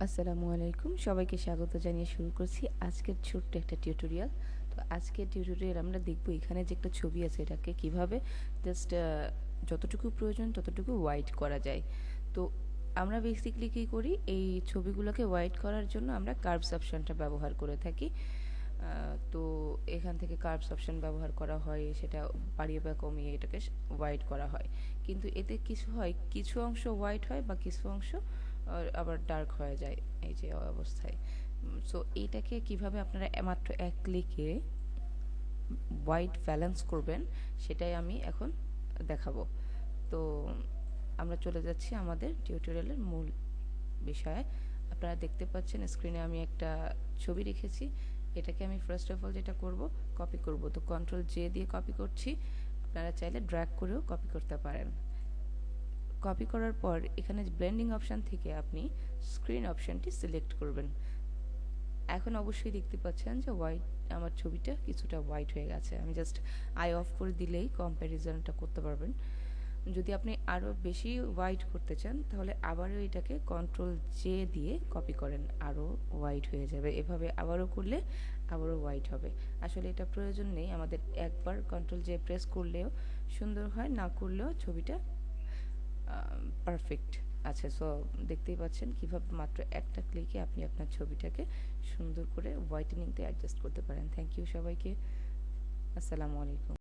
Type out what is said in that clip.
আসসালামু আলাইকুম, সবাইকে স্বাগত জানিয়ে শুরু করছি আজকের ছোট্ট একটা টিউটোরিয়াল। তো আজকের টিউটোরিয়াল আমরা দেখব এখানে যে একটা ছবি আছে এটাকে কিভাবে জাস্ট যতটুকু প্রয়োজন ততটুকু হোয়াইট করা যায়। তো আমরা বেসিক্যালি কী করি, এই ছবিগুলোকে হোয়াইট করার জন্য আমরা কার্ভস অপশনটা ব্যবহার করে থাকি। তো এখান থেকে কার্ভস অপশন ব্যবহার করা হয়, সেটা বাড়িয়ে বা কমিয়ে এটাকে হোয়াইট করা হয়। কিন্তু এতে কিছু হয়, কিছু অংশ হোয়াইট হয় বা কিছু অংশ আবার ডার্ক হয়ে যায় এই যে অবস্থায়। সো এইটাকে কিভাবে আপনারা মাত্র এক ক্লিকে হোয়াইট ব্যালেন্স করবেন সেটাই আমি এখন দেখাবো। তো আমরা চলে যাচ্ছি আমাদের টিউটোরিয়ালের মূল বিষয়ে। আপনারা দেখতে পাচ্ছেন স্ক্রিনে আমি একটা ছবি রেখেছি। এটাকে আমি ফার্স্ট অফ অল যেটা করব, কপি করব। তো কন্ট্রোল জে দিয়ে কপি করছি, আপনারা চাইলে ড্র্যাগ করেও কপি করতে পারেন। কপি করার পর এখানে ব্লেন্ডিং অপশান থেকে আপনি স্ক্রিন অপশানটি সিলেক্ট করবেন। এখন অবশ্যই দেখতে পাচ্ছেন যে হোয়াইট, আমার ছবিটা কিছুটা হোয়াইট হয়ে গেছে। আমি জাস্ট আই অফ করে দিলেই কম্প্যারিজনটা করতে পারবেন। যদি আপনি আরও বেশি হোয়াইট করতে চান তাহলে আবারও এটাকে কন্ট্রোল জে দিয়ে কপি করেন, আরও হোয়াইট হয়ে যাবে। এভাবে আবারও করলে আবারও হোয়াইট হবে। আসলে এটা প্রয়োজন নেই, আমাদের একবার কন্ট্রোল জে প্রেস করলেও সুন্দর হয়, না করলেও ছবিটা পারফেক্ট আছে। সো দেখতেই পাচ্ছেন কীভাবে মাত্র একটা ক্লিকে আপনি আপনার ছবিটাকে সুন্দর করে হোয়াইটেনিংতে অ্যাডজাস্ট করতে পারেন। থ্যাংক ইউ সবাইকে। আসসালামু আলাইকুম।